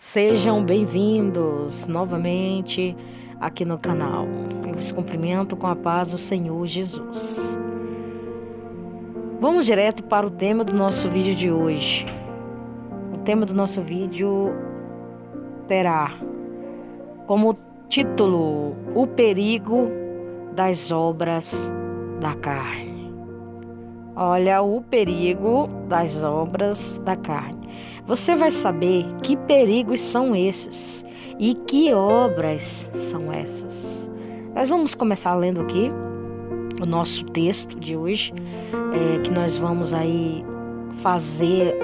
Sejam bem-vindos novamente aqui no canal. Eu vos cumprimento com a paz do Senhor Jesus. Vamos direto para o tema do nosso vídeo de hoje. O tema do nosso vídeo terá como título o perigo das obras da carne. Olha, o perigo das obras da carne. Você vai saber que perigos são esses e que obras são essas. Nós vamos começar lendo aqui o nosso texto de hoje, que nós vamos aí fazer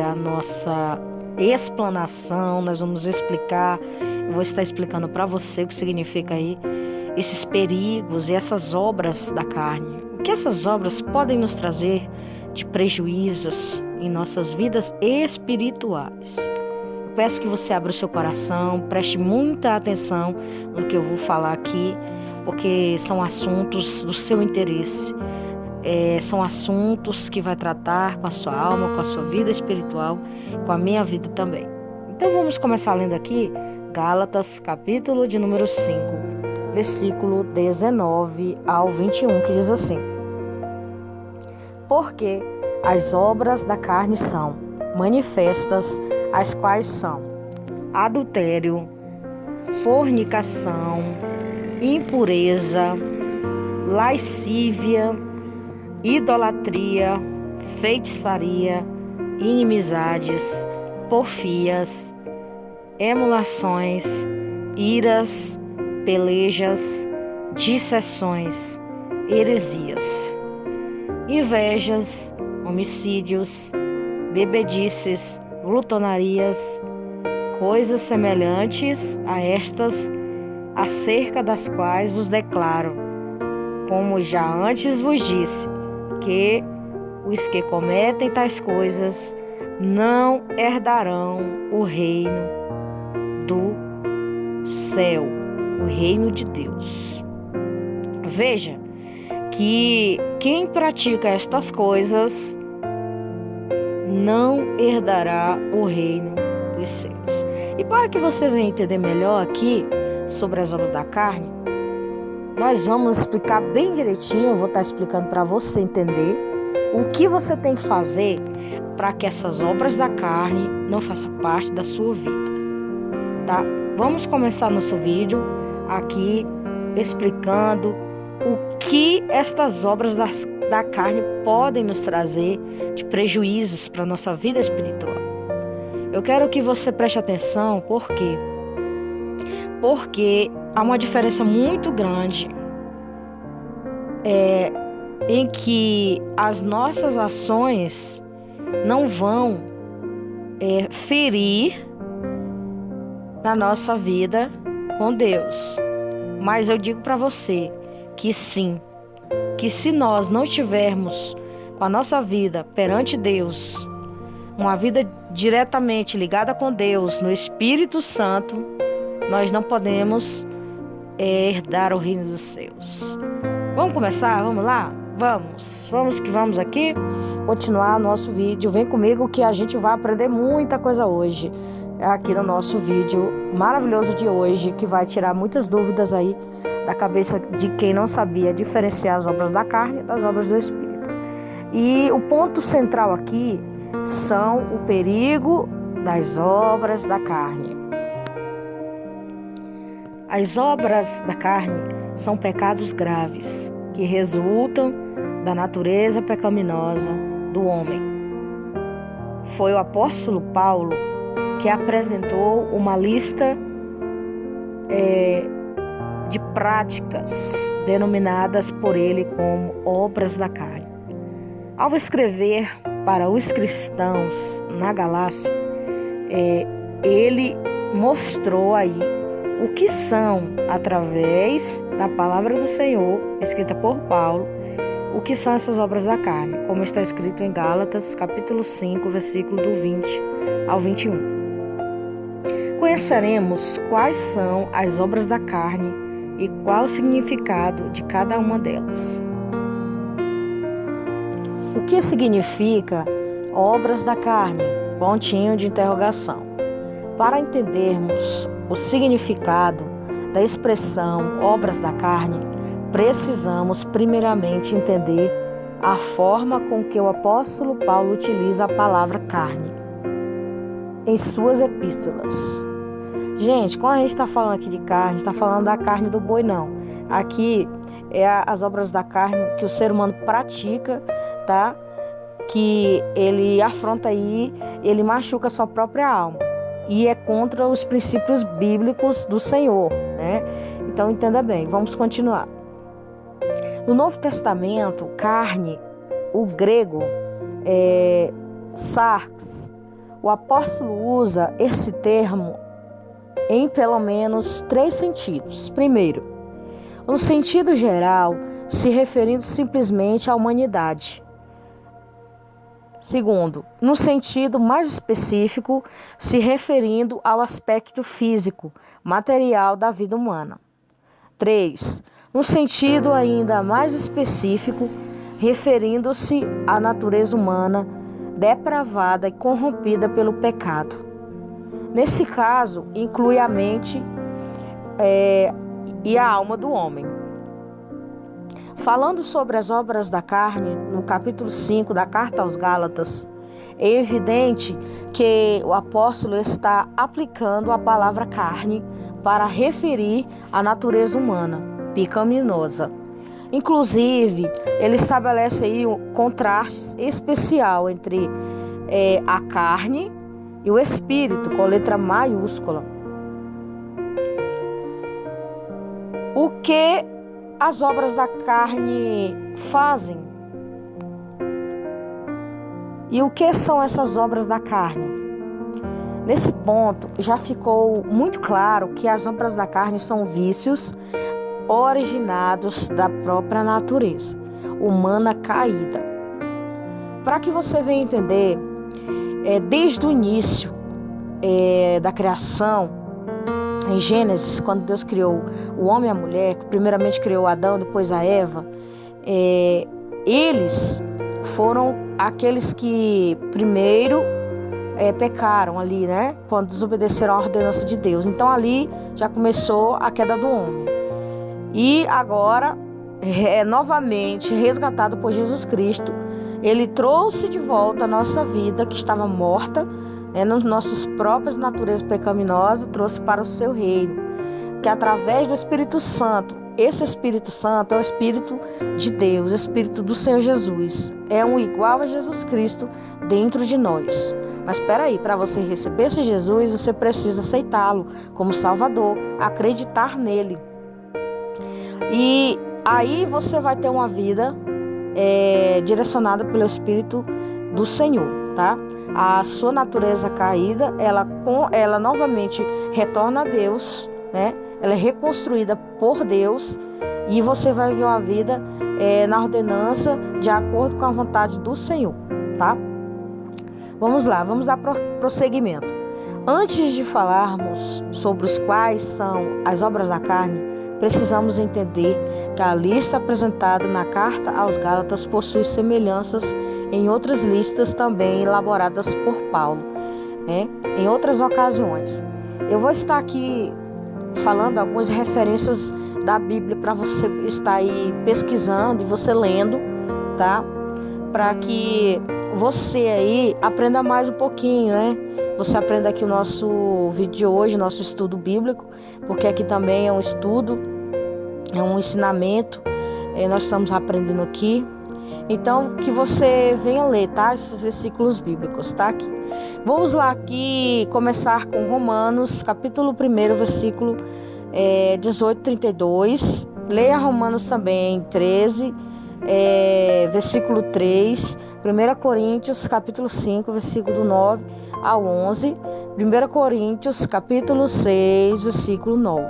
a nossa explanação, nós vamos explicar, eu vou estar explicando para você o que significa aí esses perigos e essas obras da carne. O que essas obras podem nos trazer de prejuízos em nossas vidas espirituais. Eu peço que você abra o seu coração, preste muita atenção no que eu vou falar aqui, porque são assuntos do seu interesse. São assuntos que vai tratar com a sua alma, com a sua vida espiritual, com a minha vida também. Então vamos começar lendo aqui Gálatas, capítulo de número 5, versículo 19 ao 21, que diz assim: Porque as obras da carne são manifestas, as quais são adultério, fornicação, impureza, lascívia, idolatria, feitiçaria, inimizades, porfias, emulações, iras, pelejas, dissensões, heresias, invejas, homicídios, bebedices, glutonarias, coisas semelhantes a estas, acerca das quais vos declaro, como já antes vos disse, que os que cometem tais coisas não herdarão o reino do céu, o reino de Deus. Veja que quem pratica estas coisas não herdará o reino dos céus. E para que você venha entender melhor aqui sobre as obras da carne, nós vamos explicar bem direitinho, eu vou estar explicando para você entender o que você tem que fazer para que essas obras da carne não façam parte da sua vida, tá? Vamos começar nosso vídeo aqui explicando o que estas obras da carne podem nos trazer de prejuízos para a nossa vida espiritual. Eu quero que você preste atenção, por quê? Porque há uma diferença muito grande em que as nossas ações não vão ferir na nossa vida com Deus. Mas eu digo para você que sim, que se nós não tivermos com a nossa vida perante Deus, uma vida diretamente ligada com Deus, no Espírito Santo, nós não podemos herdar o reino dos céus. Vamos começar? Vamos lá? Vamos aqui continuar nosso vídeo. Vem comigo que a gente vai aprender muita coisa hoje, aqui no nosso vídeo maravilhoso de hoje, que vai tirar muitas dúvidas aí da cabeça de quem não sabia diferenciar as obras da carne das obras do Espírito. E o ponto central aqui são o perigo das obras da carne. As obras da carne são pecados graves que resultam da natureza pecaminosa do homem. Foi o apóstolo Paulo que apresentou uma lista de práticas denominadas por ele como obras da carne. Ao escrever para os cristãos na Galácia, ele mostrou aí o que são, através da palavra do Senhor, escrita por Paulo, o que são essas obras da carne, como está escrito em Gálatas, capítulo 5, versículo do 20 ao 21. Conheceremos quais são as obras da carne e qual o significado de cada uma delas. O que significa obras da carne? Pontinho de interrogação. Para entendermos o significado da expressão obras da carne, precisamos primeiramente entender a forma com que o apóstolo Paulo utiliza a palavra carne em suas epístolas. Gente, quando a gente está falando aqui de carne, está falando da carne do boi, não. Aqui é as obras da carne que o ser humano pratica, tá? Que ele afronta aí, ele machuca a sua própria alma. E é contra os princípios bíblicos do Senhor, né? Então entenda bem, vamos continuar. No Novo Testamento, carne, o grego é sarx. O apóstolo usa esse termo em pelo menos 3 sentidos. Primeiro, no sentido geral, se referindo simplesmente à humanidade. Segundo, no sentido mais específico, se referindo ao aspecto físico, material da vida humana. 3. No sentido ainda mais específico, referindo-se à natureza humana depravada e corrompida pelo pecado. Nesse caso, inclui a mente e a alma do homem. Falando sobre as obras da carne, no capítulo 5 da Carta aos Gálatas, é evidente que o apóstolo está aplicando a palavra carne para referir à natureza humana, pecaminosa. Inclusive, ele estabelece aí um contraste especial entre a carne e o espírito, com letra maiúscula. O que as obras da carne fazem? E o que são essas obras da carne? Nesse ponto, já ficou muito claro que as obras da carne são vícios originados da própria natureza humana caída. Para que você venha entender, desde o início da criação, em Gênesis, quando Deus criou o homem e a mulher, primeiramente criou Adão, depois a Eva, eles foram aqueles que primeiro pecaram ali, né? Quando desobedeceram a ordenança de Deus. Então ali já começou a queda do homem. E agora é novamente resgatado por Jesus Cristo. Ele trouxe de volta a nossa vida que estava morta, nas nossas próprias naturezas pecaminosas, trouxe para o seu reino, que através do Espírito Santo, esse Espírito Santo é o Espírito de Deus, o Espírito do Senhor Jesus, é um igual a Jesus Cristo dentro de nós. Mas espera aí, para você receber esse Jesus, você precisa aceitá-lo como Salvador, acreditar nele. E aí você vai ter uma vida direcionada pelo Espírito do Senhor, tá? A sua natureza caída, ela novamente retorna a Deus, né? Ela é reconstruída por Deus e você vai viver uma vida na ordenança de acordo com a vontade do Senhor, tá? Vamos lá, vamos dar prosseguimento. Antes de falarmos sobre os quais são as obras da carne, precisamos entender que a lista apresentada na Carta aos Gálatas possui semelhanças em outras listas também elaboradas por Paulo, em outras ocasiões. Eu vou estar aqui falando algumas referências da Bíblia para você estar aí pesquisando e você lendo, tá? Para que você aí aprenda mais um pouquinho, né? Você aprenda aqui o nosso vídeo de hoje, nosso estudo bíblico, porque aqui também é um estudo, é um ensinamento, nós estamos aprendendo aqui. Então, que você venha ler, tá? Esses versículos bíblicos, tá? Aqui. Vamos lá aqui começar com Romanos, capítulo 1, versículo 18, 32. Leia Romanos também, 13, versículo 3. 1 Coríntios, capítulo 5, versículo 9 ao 11. 1 Coríntios, capítulo 6, versículo 9.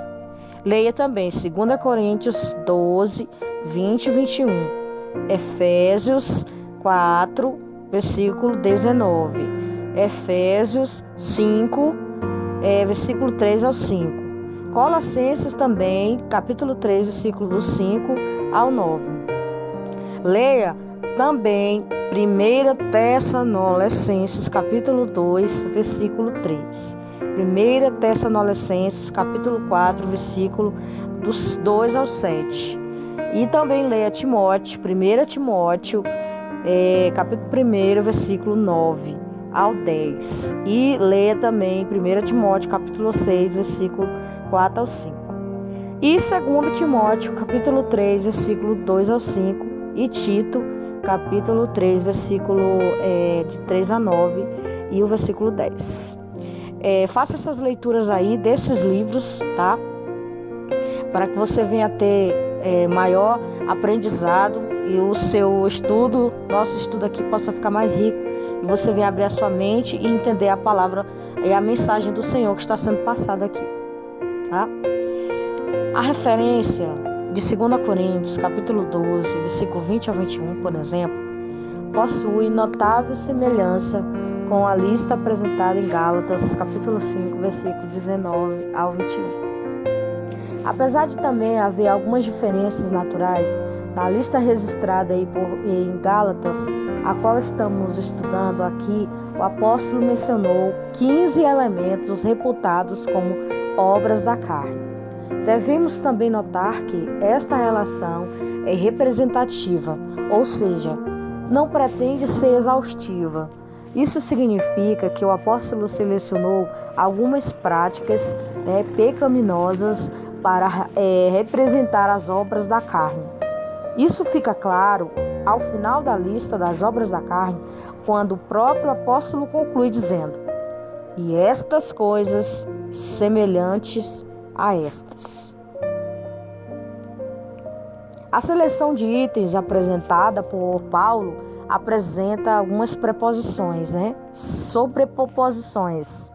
Leia também 2 Coríntios 12, 20 e 21. Efésios 4, versículo 19. Efésios 5, versículo 3 ao 5. Colossenses também, capítulo 3, versículo do 5 ao 9. Leia também 1 Tessalonicenses capítulo 2, versículo 3. 1 Tessalonicenses capítulo 4, versículo dos 2 ao 7. E também leia Timóteo, 1 Timóteo, capítulo 1, versículo 9 ao 10. E leia também 1 Timóteo, capítulo 6, versículo 4 ao 5. E 2 Timóteo, capítulo 3, versículo 2 ao 5. E Tito, capítulo 3, versículo de 3 a 9 e o versículo 10. Faça essas leituras aí desses livros, tá? Para que você venha ter maior aprendizado e o seu estudo, nosso estudo aqui, possa ficar mais rico e você venha abrir a sua mente e entender a palavra e a mensagem do Senhor que está sendo passada aqui, tá? A referência de 2 Coríntios, capítulo 12, versículo 20 a 21, por exemplo, possui notável semelhança com a lista apresentada em Gálatas, capítulo 5, versículo 19 ao 21. Apesar de também haver algumas diferenças naturais, na lista registrada aí em Gálatas, a qual estamos estudando aqui, o apóstolo mencionou 15 elementos reputados como obras da carne. Devemos também notar que esta relação é representativa, ou seja, não pretende ser exaustiva. Isso significa que o apóstolo selecionou algumas práticas pecaminosas para representar as obras da carne. Isso fica claro ao final da lista das obras da carne, quando o próprio apóstolo conclui dizendo: e estas coisas semelhantes a estas. A seleção de itens apresentada por Paulo apresenta algumas preposições, sobreposições.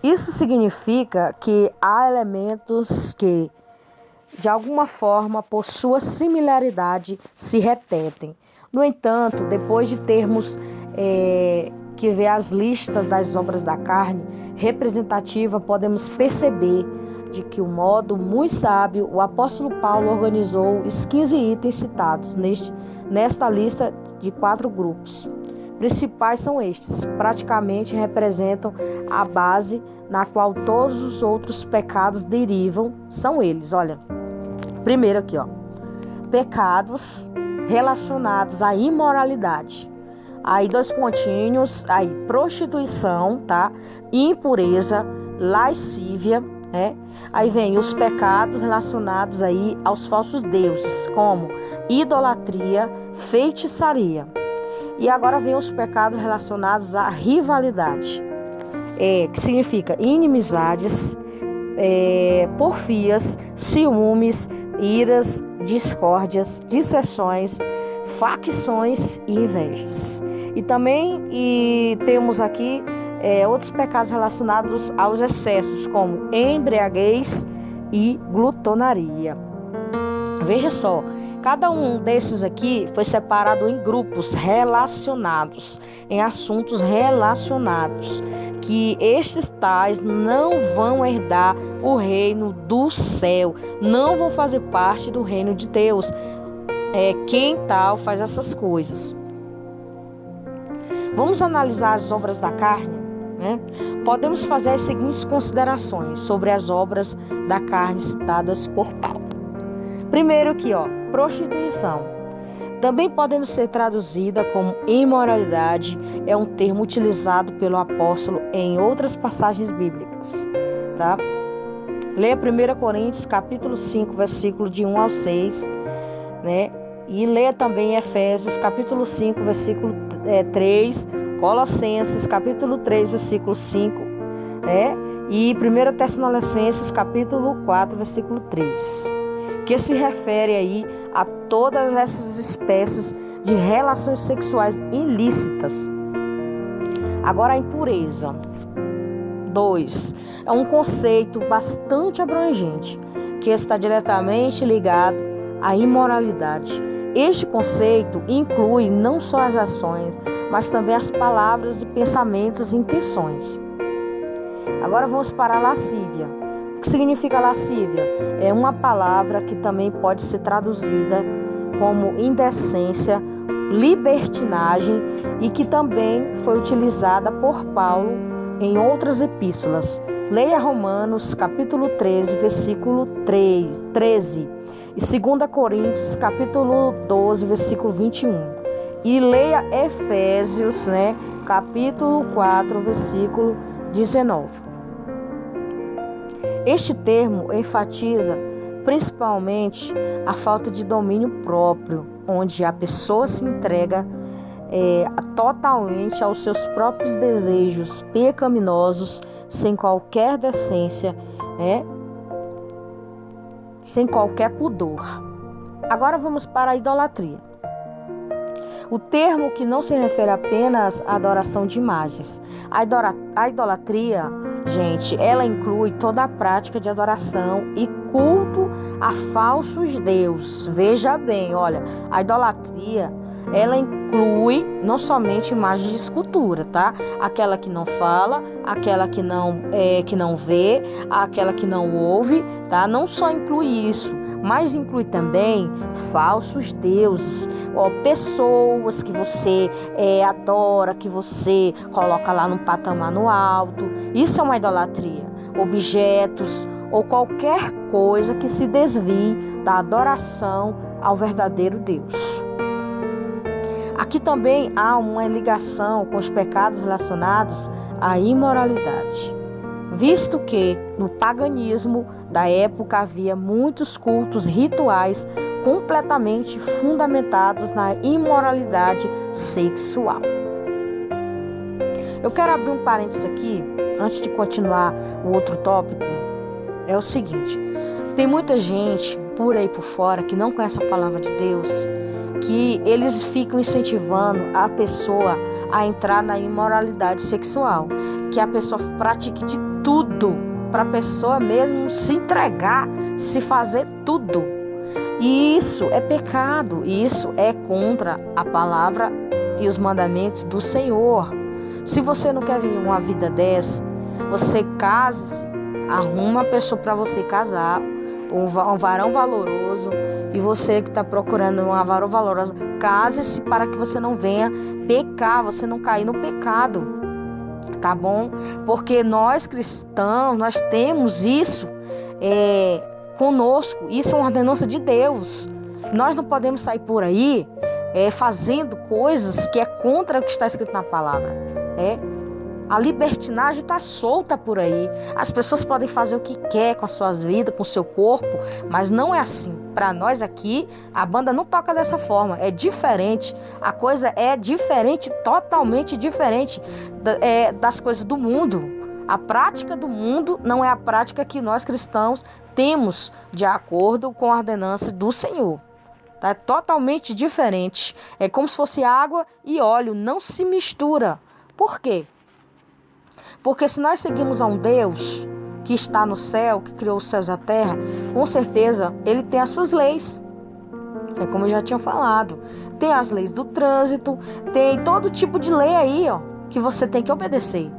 Isso significa que há elementos que, de alguma forma, por sua similaridade, se repetem. No entanto, depois de termos que ver as listas das obras da carne representativa, podemos perceber de que, o modo muito sábio, o apóstolo Paulo organizou os 15 itens citados nesta lista de 4 grupos. Principais são estes, praticamente representam a base na qual todos os outros pecados derivam, são eles, olha. Primeiro aqui, pecados relacionados à imoralidade. Aí 2 pontinhos, aí prostituição, tá? Impureza, lascívia, Aí vem os pecados relacionados aí aos falsos deuses, como idolatria, feitiçaria. E agora vem os pecados relacionados à rivalidade, que significa inimizades, porfias, ciúmes, iras, discórdias, dissensões, facções e invejas. E também temos aqui outros pecados relacionados aos excessos, como embriaguez e glutonaria. Veja só, cada um desses aqui foi separado em grupos relacionados, em assuntos relacionados, que estes tais não vão herdar o reino do céu, não vão fazer parte do reino de Deus. Quem tal faz essas coisas. Vamos analisar as obras da carne. Podemos fazer as seguintes considerações sobre as obras da carne citadas por Paulo. Primeiro aqui, prostituição. Também podendo ser traduzida como imoralidade, é um termo utilizado pelo apóstolo em outras passagens bíblicas, tá? Leia 1 Coríntios capítulo 5, versículo de 1 ao 6, E leia também Efésios capítulo 5, versículo 3, Colossenses capítulo 3, versículo 5, e 1 Tessalonicenses capítulo 4, versículo 3, que se refere aí a todas essas espécies de relações sexuais ilícitas. Agora, a impureza. 2. É um conceito bastante abrangente, que está diretamente ligado à imoralidade. Este conceito inclui não só as ações, mas também as palavras e pensamentos e intenções. Agora vamos para a lascívia. O que significa lascívia? É uma palavra que também pode ser traduzida como indecência, libertinagem e que também foi utilizada por Paulo em outras epístolas. Leia Romanos capítulo 13, versículo 13 e 2 Coríntios capítulo 12, versículo 21. E leia Efésios, capítulo 4, versículo 19. Este termo enfatiza principalmente a falta de domínio próprio, onde a pessoa se entrega totalmente aos seus próprios desejos pecaminosos, sem qualquer decência, sem qualquer pudor. Agora vamos para a idolatria. O termo que não se refere apenas à adoração de imagens. A idolatria, gente, ela inclui toda a prática de adoração e culto a falsos deuses. Veja bem, olha, a idolatria, ela inclui não somente imagens de escultura, tá? Aquela que não fala, aquela que não vê, aquela que não ouve, tá? Não só inclui isso, mas inclui também falsos deuses, pessoas que você adora, que você coloca lá no patamar no alto. Isso é uma idolatria. Objetos ou qualquer coisa que se desvie da adoração ao verdadeiro Deus. Aqui também há uma ligação com os pecados relacionados à imoralidade, visto que no paganismo da época havia muitos cultos rituais completamente fundamentados na imoralidade sexual. Eu quero abrir um parênteses aqui, antes de continuar o outro tópico. É o seguinte: tem muita gente por aí por fora que não conhece a palavra de Deus, que eles ficam incentivando a pessoa a entrar na imoralidade sexual, que a pessoa pratique de tudo, para a pessoa mesmo se entregar, se fazer tudo. E isso é pecado, isso é contra a palavra e os mandamentos do Senhor. Se você não quer viver uma vida dessa, você case-se, arruma uma pessoa para você casar, um varão valoroso. E você que está procurando uma varão valorosa, case-se para que você não venha pecar, você não cair no pecado, tá bom? Porque nós cristãos, nós temos isso conosco, isso é uma ordenança de Deus. Nós não podemos sair por aí fazendo coisas que é contra o que está escrito na palavra. A libertinagem está solta por aí. As pessoas podem fazer o que quer com as suas vidas, com o seu corpo, mas não é assim. Para nós aqui, a banda não toca dessa forma. É diferente. A coisa é diferente, totalmente diferente das coisas do mundo. A prática do mundo não é a prática que nós cristãos temos de acordo com a ordenança do Senhor. É totalmente diferente. É como se fosse água e óleo. Não se mistura. Por quê? Porque se nós seguimos a um Deus que está no céu, que criou os céus e a terra, com certeza Ele tem as suas leis. É como eu já tinha falado. Tem as leis do trânsito, tem todo tipo de lei aí, que você tem que obedecer,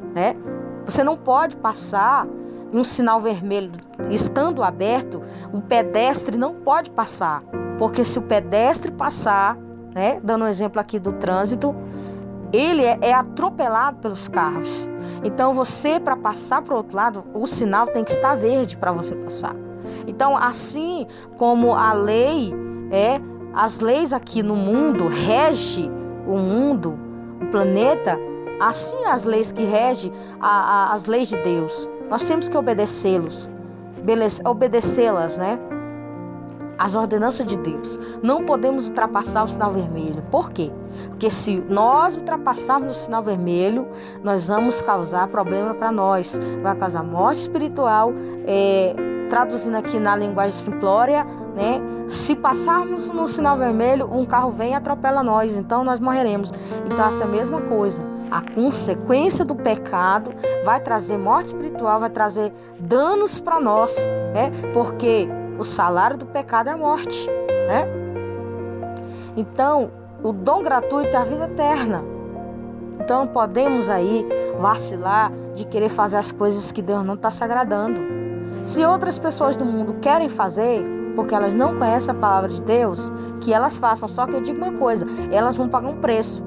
Você não pode passar em um sinal vermelho estando aberto, o pedestre não pode passar. Porque se o pedestre passar, dando um exemplo aqui do trânsito, ele é atropelado pelos carros. Então você, para passar para o outro lado, o sinal tem que estar verde para você passar. Então, assim como a lei, as leis aqui no mundo regem o mundo, o planeta, assim as leis que regem as leis de Deus. Nós temos que obedecê-las, as ordenanças de Deus. Não podemos ultrapassar o sinal vermelho. Por quê? Porque se nós ultrapassarmos o sinal vermelho, nós vamos causar problema para nós. Vai causar morte espiritual, traduzindo aqui na linguagem simplória, Se passarmos no sinal vermelho, um carro vem e atropela nós, então nós morreremos. Então essa é a mesma coisa. A consequência do pecado vai trazer morte espiritual, vai trazer danos para nós, Porque o salário do pecado é a morte, Então, o dom gratuito é a vida eterna. Então, não podemos aí vacilar de querer fazer as coisas que Deus não está se agradando. Se outras pessoas do mundo querem fazer, porque elas não conhecem a palavra de Deus, que elas façam. Só que eu digo uma coisa, elas vão pagar um preço.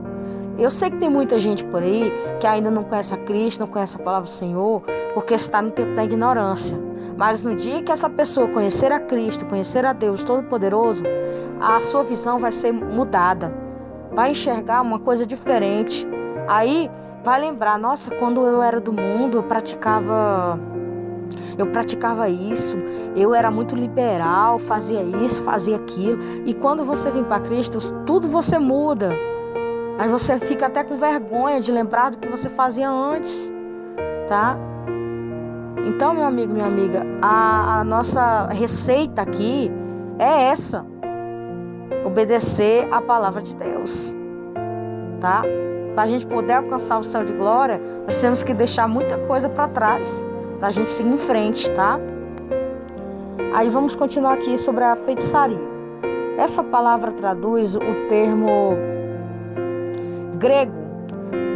Eu sei que tem muita gente por aí que ainda não conhece a Cristo, não conhece a palavra do Senhor, porque está no tempo da ignorância. Mas no dia que essa pessoa conhecer a Cristo, conhecer a Deus Todo-Poderoso, a sua visão vai ser mudada. Vai enxergar uma coisa diferente. Aí vai lembrar, nossa, quando eu era do mundo, eu praticava isso, eu era muito liberal, fazia isso, fazia aquilo. E quando você vem para Cristo, tudo você muda. Aí você fica até com vergonha de lembrar do que você fazia antes, tá? Então, meu amigo, minha amiga, a nossa receita aqui é essa: obedecer a palavra de Deus, tá? Para a gente poder alcançar o céu de glória, nós temos que deixar muita coisa para trás, para a gente seguir em frente, tá? Aí vamos continuar aqui sobre a feitiçaria. Essa palavra traduz o termo grego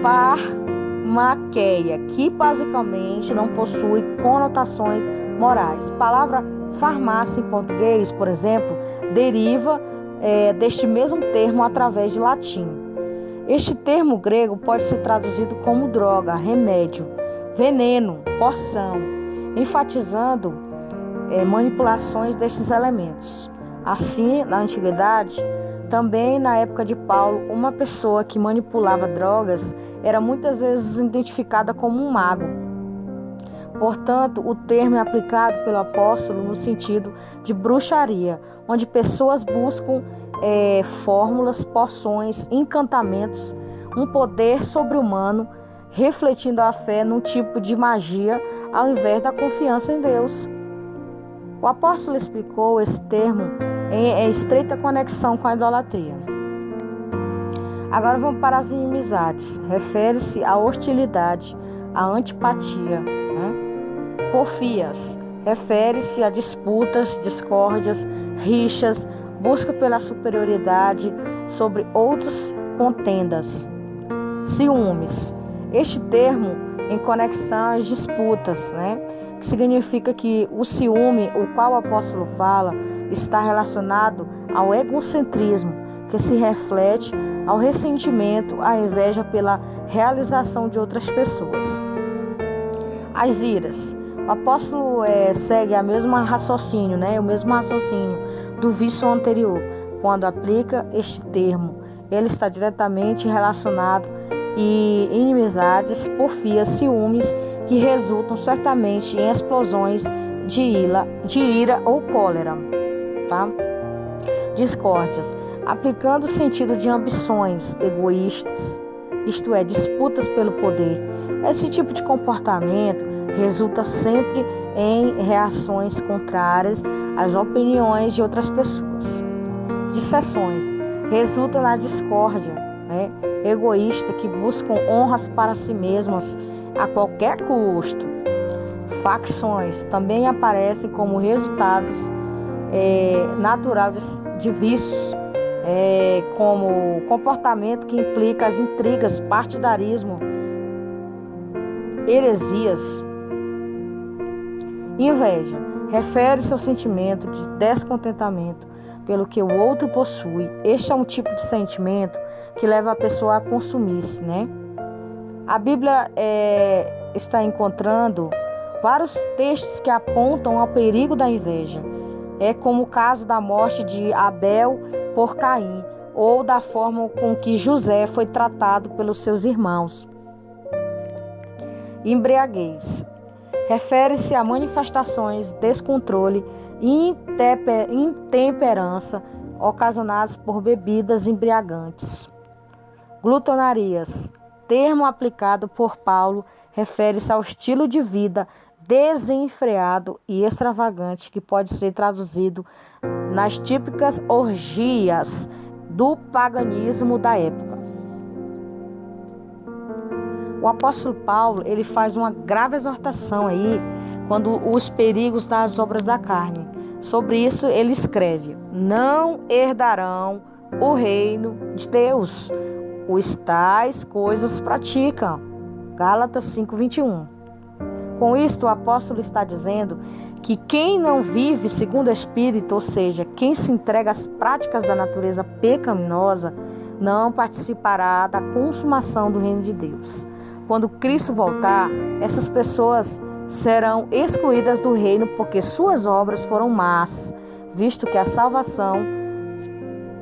parmaqueia, que basicamente não possui conotações morais. A palavra farmácia em português, por exemplo, deriva deste mesmo termo através de latim. Este termo grego pode ser traduzido como droga, remédio, veneno, porção, enfatizando manipulações destes elementos. Assim, na antiguidade, também na época de Paulo, uma pessoa que manipulava drogas era muitas vezes identificada como um mago. Portanto, o termo é aplicado pelo apóstolo no sentido de bruxaria, onde pessoas buscam fórmulas, poções, encantamentos, um poder sobre-humano, refletindo a fé num tipo de magia ao invés da confiança em Deus. O apóstolo explicou esse termo em estreita conexão com a idolatria. Agora vamos para as inimizades. Refere-se à hostilidade, à antipatia, né? Porfias. Refere-se a disputas, discórdias, rixas, busca pela superioridade sobre outros, contendas. Ciúmes. Este termo em conexão às disputas, né? Que significa que o ciúme, o qual o apóstolo fala, está relacionado ao egocentrismo, que se reflete ao ressentimento, à inveja pela realização de outras pessoas. As iras. O apóstolo segue o mesmo raciocínio do vício anterior. Quando aplica este termo, ele está diretamente relacionado e inimizades, porfias, ciúmes, que resultam certamente em explosões de ira ou cólera, tá? Discórdias, aplicando o sentido de ambições egoístas, isto é, disputas pelo poder. Esse tipo de comportamento resulta sempre em reações contrárias às opiniões de outras pessoas. Disseções, resulta na discórdia, né? Egoísta, que buscam honras para si mesmos a qualquer custo. Facções também aparecem como resultados naturais de vícios, como comportamento que implica as intrigas, partidarismo, heresias. Inveja refere-se ao sentimento de descontentamento pelo que o outro possui. Este é um tipo de sentimento que leva a pessoa a consumir-se, né? A Bíblia está encontrando vários textos que apontam ao perigo da inveja. É como o caso da morte de Abel por Caim, ou da forma com que José foi tratado pelos seus irmãos. Embriaguez refere-se a manifestações de descontrole e intemperança ocasionadas por bebidas embriagantes. Glutonarias, termo aplicado por Paulo, refere-se ao estilo de vida desenfreado e extravagante que pode ser traduzido nas típicas orgias do paganismo da época. O apóstolo Paulo, ele faz uma grave exortação aí quando os perigos das obras da carne. Sobre isso ele escreve: não herdarão o reino de Deus os tais coisas praticam. Gálatas 5:21. Com isto, o apóstolo está dizendo que quem não vive segundo o Espírito, ou seja, quem se entrega às práticas da natureza pecaminosa, não participará da consumação do reino de Deus. Quando Cristo voltar, essas pessoas serão excluídas do reino porque suas obras foram más, visto que a salvação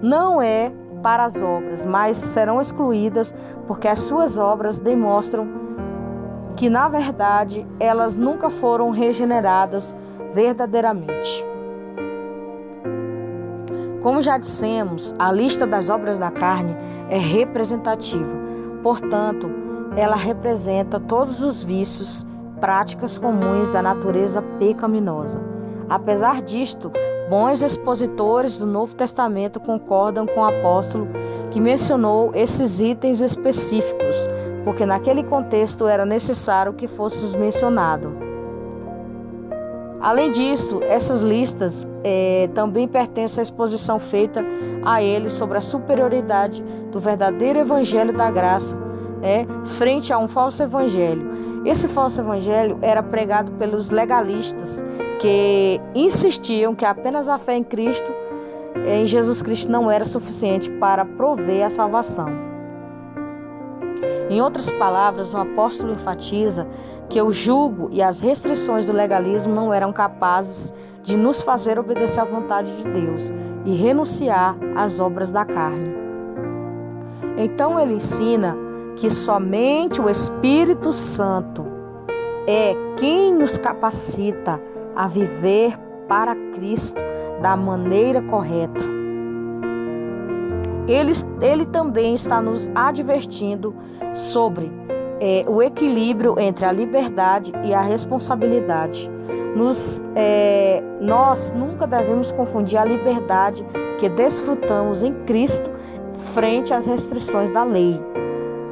não é para as obras, mas serão excluídas porque as suas obras demonstram que, na verdade, elas nunca foram regeneradas verdadeiramente. Como já dissemos, a lista das obras da carne é representativa. Portanto, ela representa todos os vícios, práticas comuns da natureza pecaminosa. Apesar disto, bons expositores do Novo Testamento concordam com o apóstolo que mencionou esses itens específicos, porque naquele contexto era necessário que fosse mencionado. Além disso, essas listas também pertencem à exposição feita a ele sobre a superioridade do verdadeiro evangelho da graça frente a um falso evangelho. Esse falso evangelho era pregado pelos legalistas, que insistiam que apenas a fé em Cristo, em Jesus Cristo, não era suficiente para prover a salvação. Em outras palavras, o apóstolo enfatiza que o jugo e as restrições do legalismo não eram capazes de nos fazer obedecer à vontade de Deus e renunciar às obras da carne. Então ele ensina que somente o Espírito Santo é quem nos capacita a viver para Cristo da maneira correta. Ele também está nos advertindo sobre o equilíbrio entre a liberdade e a responsabilidade. Nós nunca devemos confundir a liberdade que desfrutamos em Cristo frente às restrições da lei,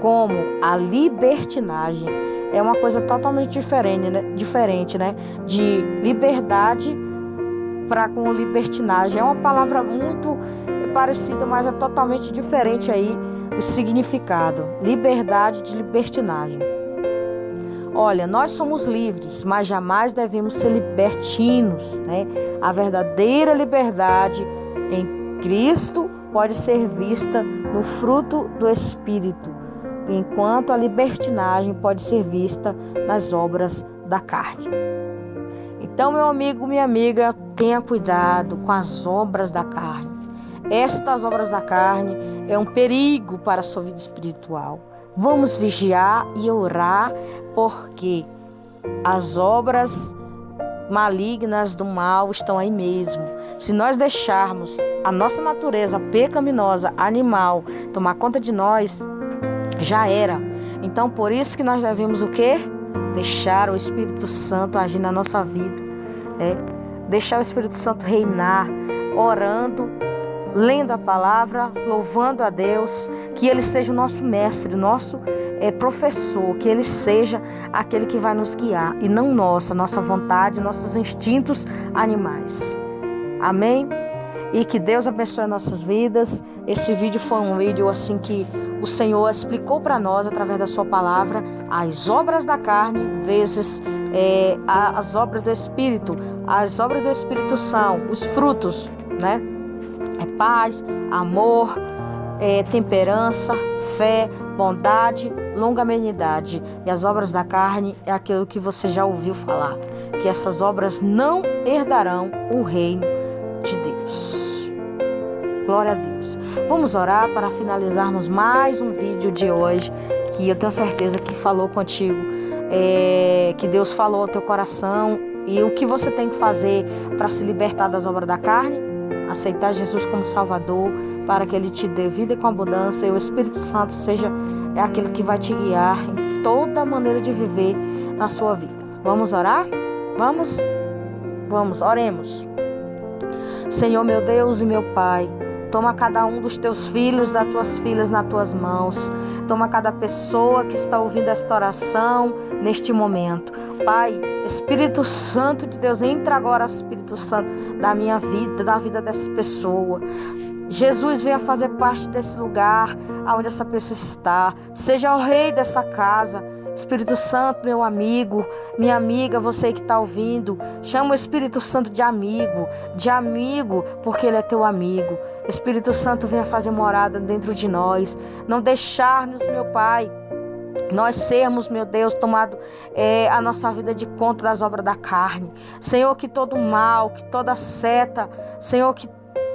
como a libertinagem. É uma coisa totalmente diferente, né? De liberdade para com libertinagem. É uma palavra muito parecida, mas é totalmente diferente aí o significado. Liberdade de libertinagem. Olha, nós somos livres, mas jamais devemos ser libertinos, né? A verdadeira liberdade em Cristo pode ser vista no fruto do Espírito, enquanto a libertinagem pode ser vista nas obras da carne. Então, meu amigo, minha amiga, tenha cuidado com as obras da carne. Estas obras da carne é um perigo para a sua vida espiritual. Vamos vigiar e orar, porque as obras malignas do mal estão aí mesmo. Se nós deixarmos a nossa natureza pecaminosa, animal, tomar conta de nós, já era. Então, por isso que nós devemos o quê? Deixar o Espírito Santo agir na nossa vida. Deixar o Espírito Santo reinar, orando, lendo a palavra, louvando a Deus, que Ele seja o nosso mestre, nosso professor, que Ele seja aquele que vai nos guiar, e não nossa vontade, nossos instintos animais. Amém? E que Deus abençoe nossas vidas. Esse vídeo foi um vídeo assim que o Senhor explicou para nós através da sua palavra as obras da carne vezes as obras do Espírito. As obras do Espírito são os frutos, né? Paz, amor, temperança, fé, bondade, longanimidade. E as obras da carne é aquilo que você já ouviu falar, que essas obras não herdarão o reino de Deus. Glória a Deus. Vamos orar para finalizarmos mais um vídeo de hoje, que eu tenho certeza que falou contigo, que Deus falou ao teu coração. E o que você tem que fazer para se libertar das obras da carne? Aceitar Jesus como Salvador, para que Ele te dê vida com abundância, e o Espírito Santo seja aquele que vai te guiar em toda maneira de viver na sua vida. Vamos orar? Vamos, oremos. Senhor, meu Deus e meu Pai, toma cada um dos teus filhos, das tuas filhas nas tuas mãos. Toma cada pessoa que está ouvindo esta oração neste momento. Pai, Espírito Santo de Deus, entra agora, Espírito Santo, da minha vida, da vida dessa pessoa. Jesus, venha fazer parte desse lugar onde essa pessoa está. Seja o rei dessa casa. Espírito Santo, meu amigo, minha amiga, você que está ouvindo, chama o Espírito Santo de amigo, porque ele é teu amigo. Espírito Santo, venha fazer morada dentro de nós, não deixar-nos, meu Pai, nós sermos, meu Deus, tomado a nossa vida de conta das obras da carne. Senhor, que todo mal, que toda seta, Senhor, que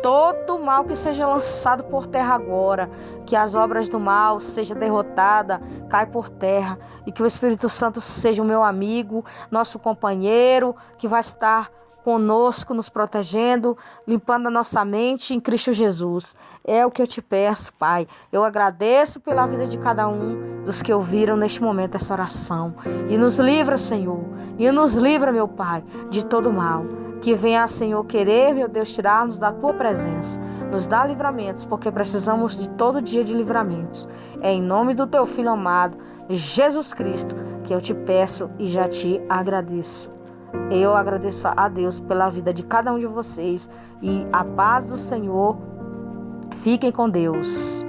todo mal que seja lançado por terra agora, que as obras do mal seja derrotada, cai por terra, e que o Espírito Santo seja o meu amigo, nosso companheiro, que vai estar conosco, nos protegendo, limpando a nossa mente em Cristo Jesus. É o que eu te peço, Pai. Eu agradeço pela vida de cada um dos que ouviram neste momento essa oração. E nos livra, Senhor, e nos livra, meu Pai, de todo mal. Que venha, Senhor, querer, meu Deus, tirar-nos da Tua presença. Nos dá livramentos, porque precisamos de todo dia de livramentos. É em nome do Teu Filho amado, Jesus Cristo, que eu te peço e já te agradeço. Eu agradeço a Deus pela vida de cada um de vocês. E a paz do Senhor. Fiquem com Deus.